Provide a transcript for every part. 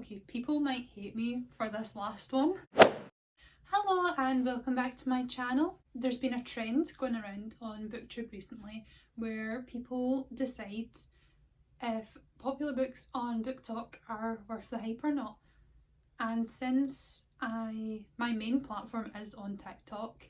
Okay, people might hate me for this last one. Hello and welcome back to my channel. There's been a trend going around on Booktube recently where people decide if popular books on Booktok are worth the hype or not. And since my main platform is on TikTok,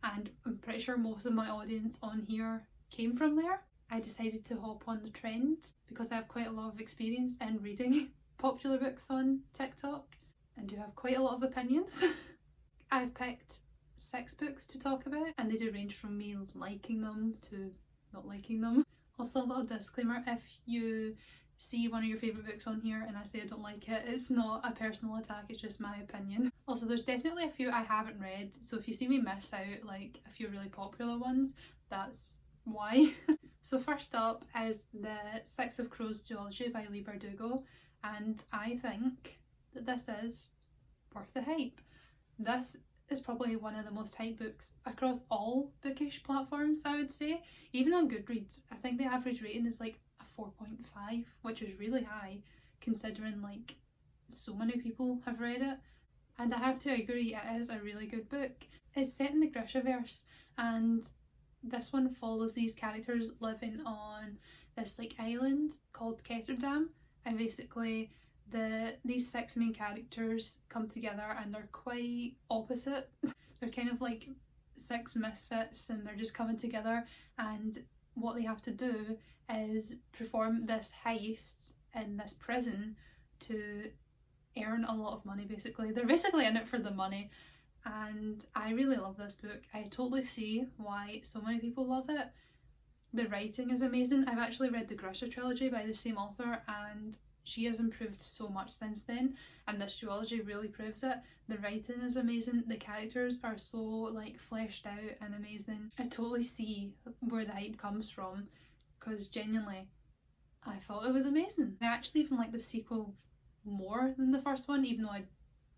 and I'm pretty sure most of my audience on here came from there, I decided to hop on the trend because I have quite a lot of experience in reading popular books on TikTok and do have quite a lot of opinions. I've picked 6 books to talk about and they do range from me liking them to not liking them. Also, a little disclaimer, if you see one of your favourite books on here and I say I don't like it, it's not a personal attack, it's just my opinion. Also, there's definitely a few I haven't read, so if you see me miss out like a few really popular ones, that's why. So first up is the Six of Crows duology by Legendborn, and I think that this is worth the hype. This is probably one of the most hyped books across all bookish platforms, I would say. Even on Goodreads, I think the average rating is like a 4.5, which is really high considering like so many people have read it. And I have to agree, it is a really good book. It's set in the Grishaverse, and this one follows these characters living on this like island called Ketterdam, and basically these 6 main characters come together and they're quite opposite. They're kind of like 6 misfits and they're just coming together, and what they have to do is perform this heist in this prison to earn a lot of money. Basically, they're basically in it for the money, and I really love this book. I totally see why so many people love it. The writing is amazing. I've actually read the Grisha trilogy by the same author and she has improved so much since then, and this duology really proves it. The writing is amazing, the characters are so like fleshed out and amazing. I totally see where the hype comes from because genuinely I thought it was amazing. I actually even like the sequel more than the first one, even though I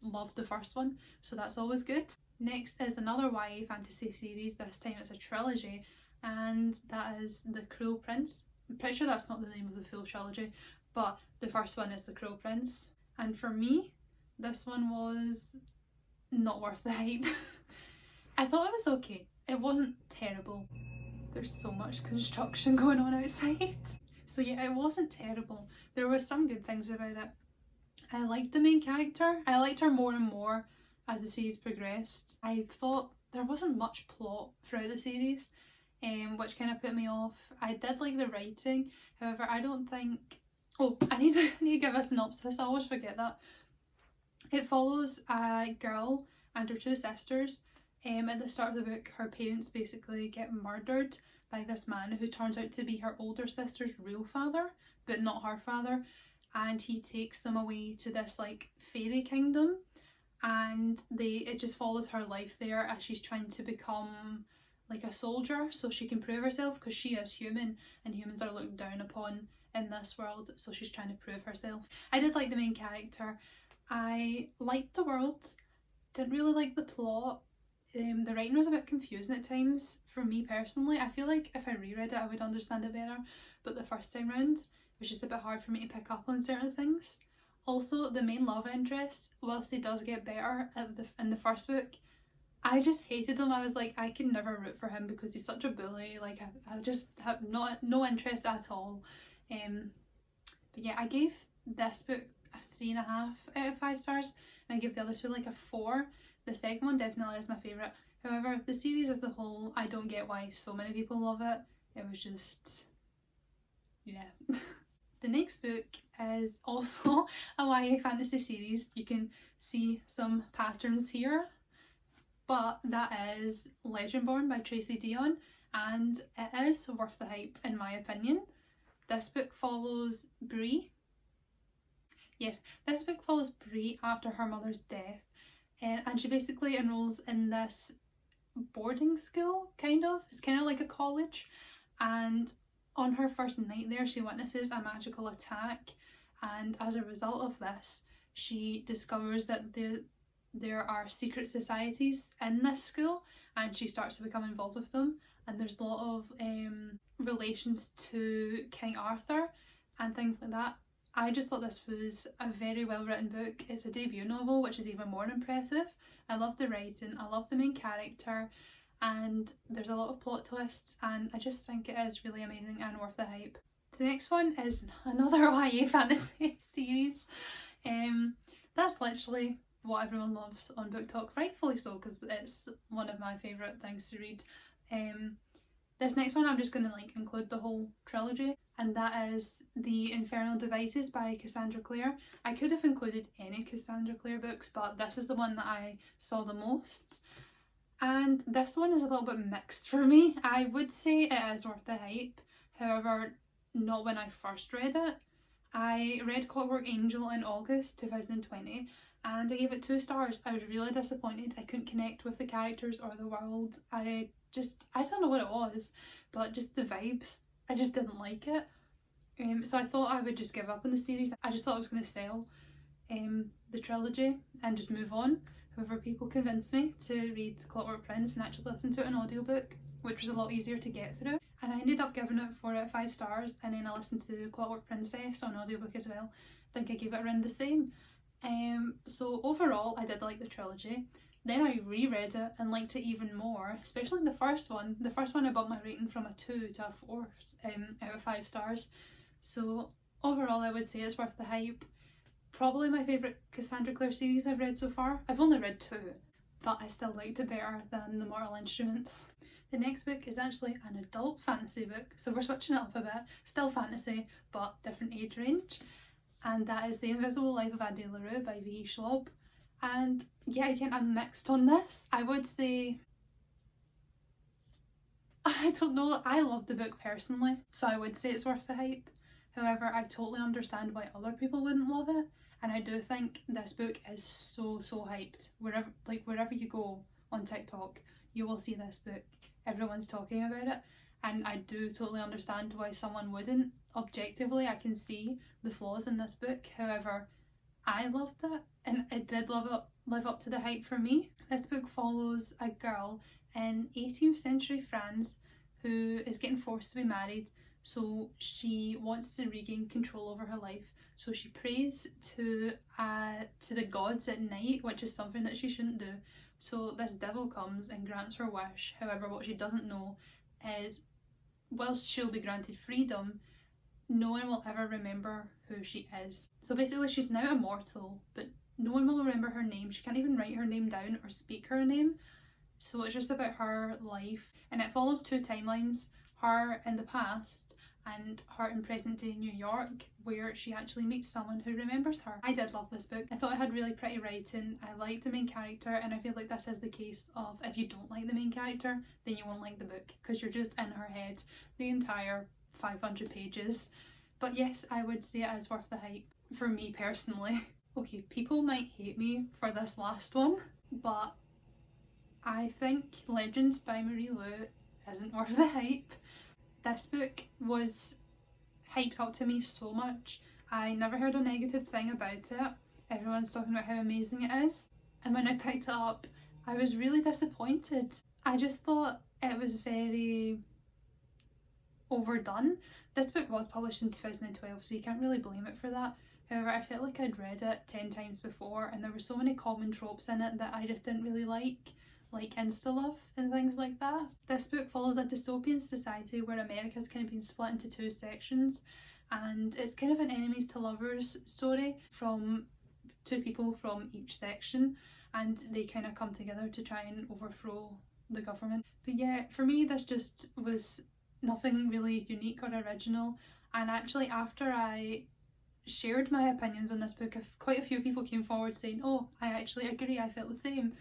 loved the first one, so that's always good. Next is another YA fantasy series. This time it's a trilogy, and that is The Cruel Prince. I'm pretty sure that's not the name of the full trilogy, but the first one is The Cruel Prince. And for me, this one was not worth the hype. I thought it was okay. It wasn't terrible. There's so much construction going on outside. So yeah, it wasn't terrible. There were some good things about it. I liked the main character. I liked her more and more as the series progressed. I thought there wasn't much plot throughout the series, which kind of put me off. I did like the writing, however I don't think... Oh, I need to give a synopsis, I always forget that. It follows a girl and her 2 sisters. At the start of the book, her parents basically get murdered by this man who turns out to be her older sister's real father, but not her father. And he takes them away to this like fairy kingdom, and it just follows her life there as she's trying to become like a soldier so she can prove herself, because she is human and humans are looked down upon in this world, so she's trying to prove herself. I did like the main character. I liked the world, didn't really like the plot. The writing was a bit confusing at times for me personally. I feel like if I reread it I would understand it better, but the first time round it was just a bit hard for me to pick up on certain things. Also, the main love interest, whilst he does get better in the first book, I just hated him. I was like, I can never root for him because he's such a bully. Like I just have no interest at all. But yeah, I gave this book a 3.5 out of 5 stars, and I gave the other 2 like a 4. The second one definitely is my favourite. However, the series as a whole, I don't get why so many people love it. It was just... yeah. The next book is also a YA fantasy series. You can see some patterns here, but that is Legendborn by Tracy Deonn, and it is worth the hype in my opinion. This book follows Bree. Yes, this book follows Bree after her mother's death, and she basically enrolls in this boarding school, kind of. It's kind of like a college, and on her first night there she witnesses a magical attack, and as a result of this she discovers that there are secret societies in this school, and she starts to become involved with them, and there's a lot of relations to King Arthur and things like that. I just thought this was a very well written book. It's a debut novel, which is even more impressive. I love the writing, I love the main character, and there's a lot of plot twists, and I just think it is really amazing and worth the hype. The next one is another YA fantasy series. That's literally what everyone loves on Booktok, rightfully so, because it's one of my favourite things to read. This next one I'm just going to include the whole trilogy, and that is the Infernal Devices by Cassandra Clare. I could have included any Cassandra Clare books, but this is the one that I saw the most. And this one is a little bit mixed for me. I would say it is worth the hype, however, not when I first read it. I read Clockwork Angel in August 2020 and I gave it 2 stars. I was really disappointed. I couldn't connect with the characters or the world. I don't know what it was, but just the vibes, I just didn't like it. So I thought I would just give up on the series. I just thought I was going to sell the trilogy and just move on. However, people convinced me to read Clockwork Prince and actually listen to it in audiobook, which was a lot easier to get through. And I ended up giving it 4 out of 5 stars, and then I listened to Clockwork Princess on audiobook as well. I think I gave it around the same. So overall, I did like the trilogy. Then I reread it and liked it even more, especially the first one. The first one I bumped my rating from a 2 to a 4 out of 5 stars. So overall, I would say it's worth the hype. Probably my favourite Cassandra Clare series I've read so far. I've only read 2, but I still liked it better than The Mortal Instruments. The next book is actually an adult fantasy book, so we're switching it up a bit. Still fantasy, but different age range. And that is The Invisible Life of Addie by V. Schwab. And yeah, again, I'm mixed on this. I would say, I don't know, I love the book personally, so I would say it's worth the hype. However, I totally understand why other people wouldn't love it, and I do think this book is so hyped. Wherever you go on TikTok, you will see this book. Everyone's talking about it, and I do totally understand why someone wouldn't. Objectively, I can see the flaws in this book. However, I loved it, and it did live up to the hype for me. This book follows a girl in 18th century France who is getting forced to be married, so she wants to regain control over her life. So she prays to the gods at night, which is something that she shouldn't do. So this devil comes and grants her wish. However, what she doesn't know is, whilst she'll be granted freedom, no one will ever remember who she is. So basically she's now immortal, but no one will remember her name. She can't even write her name down or speak her name. So it's just about her life, and it follows 2 timelines, her in the past and her in present day New York, where she actually meets someone who remembers her. I did love this book. I thought it had really pretty writing. I liked the main character, and I feel like this is the case of, if you don't like the main character, then you won't like the book, because you're just in her head the entire 500 pages. But yes, I would say it is worth the hype for me personally. Okay, people might hate me for this last one, but I think Legends by Marie Lu isn't worth the hype. This book was hyped up to me so much. I never heard a negative thing about it. Everyone's talking about how amazing it is. And when I picked it up, I was really disappointed. I just thought it was very overdone. This book was published in 2012, so you can't really blame it for that. However, I felt like I'd read it 10 times before, and there were so many common tropes in it that I just didn't really like insta-love and things like that. This book follows a dystopian society where America's kind of been split into 2 sections, and it's kind of an enemies to lovers story from 2 people from each section, and they kind of come together to try and overthrow the government. But yeah, for me this just was nothing really unique or original, and actually after I shared my opinions on this book, quite a few people came forward saying, oh, I actually agree, I felt the same.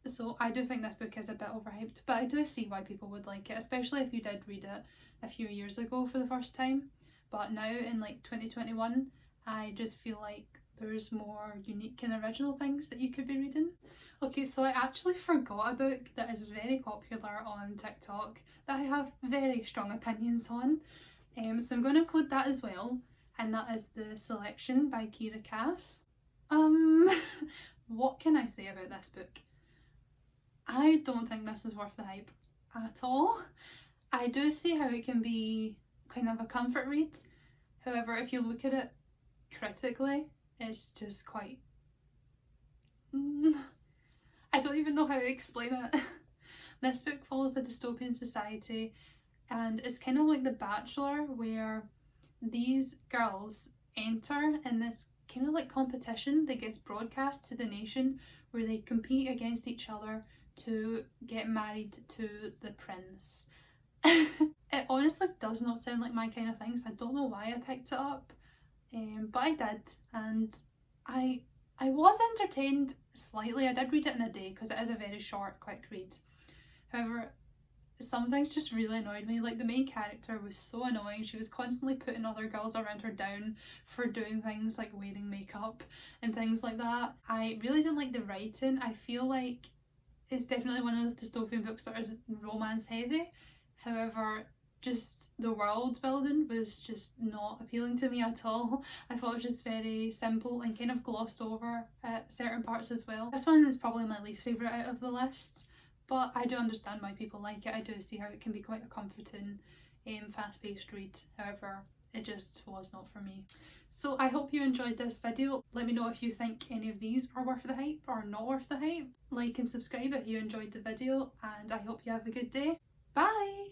So I do think this book is a bit overhyped, but I do see why people would like it, especially if you did read it a few years ago for the first time. But now in 2021, I just feel like there's more unique and original things that you could be reading. Okay, so I actually forgot a book that is very popular on TikTok that I have very strong opinions on. So I'm going to include that as well, and that is The Selection by Kira Cass. What can I say about this book? I don't think this is worth the hype at all. I do see how it can be kind of a comfort read. However, if you look at it critically, it's just quite... I don't even know how to explain it. This book follows a dystopian society, and it's kind of like The Bachelor, where these girls enter in this kind of like competition that gets broadcast to the nation, where they compete against each other to get married to the prince. It honestly does not sound like my kind of thing, so I don't know why I picked it up, but I did, and I was entertained slightly. I did read it in a day because it is a very short, quick read. However, some things just really annoyed me. Like, the main character was so annoying. She was constantly putting other girls around her down for doing things like wearing makeup and things like that. I really didn't like the writing. I feel like it's definitely one of those dystopian books that is romance heavy. However, just the world building was just not appealing to me at all. I thought it was just very simple and kind of glossed over at certain parts as well. This one is probably my least favourite out of the list, but I do understand why people like it. I do see how it can be quite a comforting, fast-paced read. However, it just was not for me. So I hope you enjoyed this video. Let me know if you think any of these are worth the hype or not worth the hype. Like and subscribe if you enjoyed the video, and I hope you have a good day. Bye!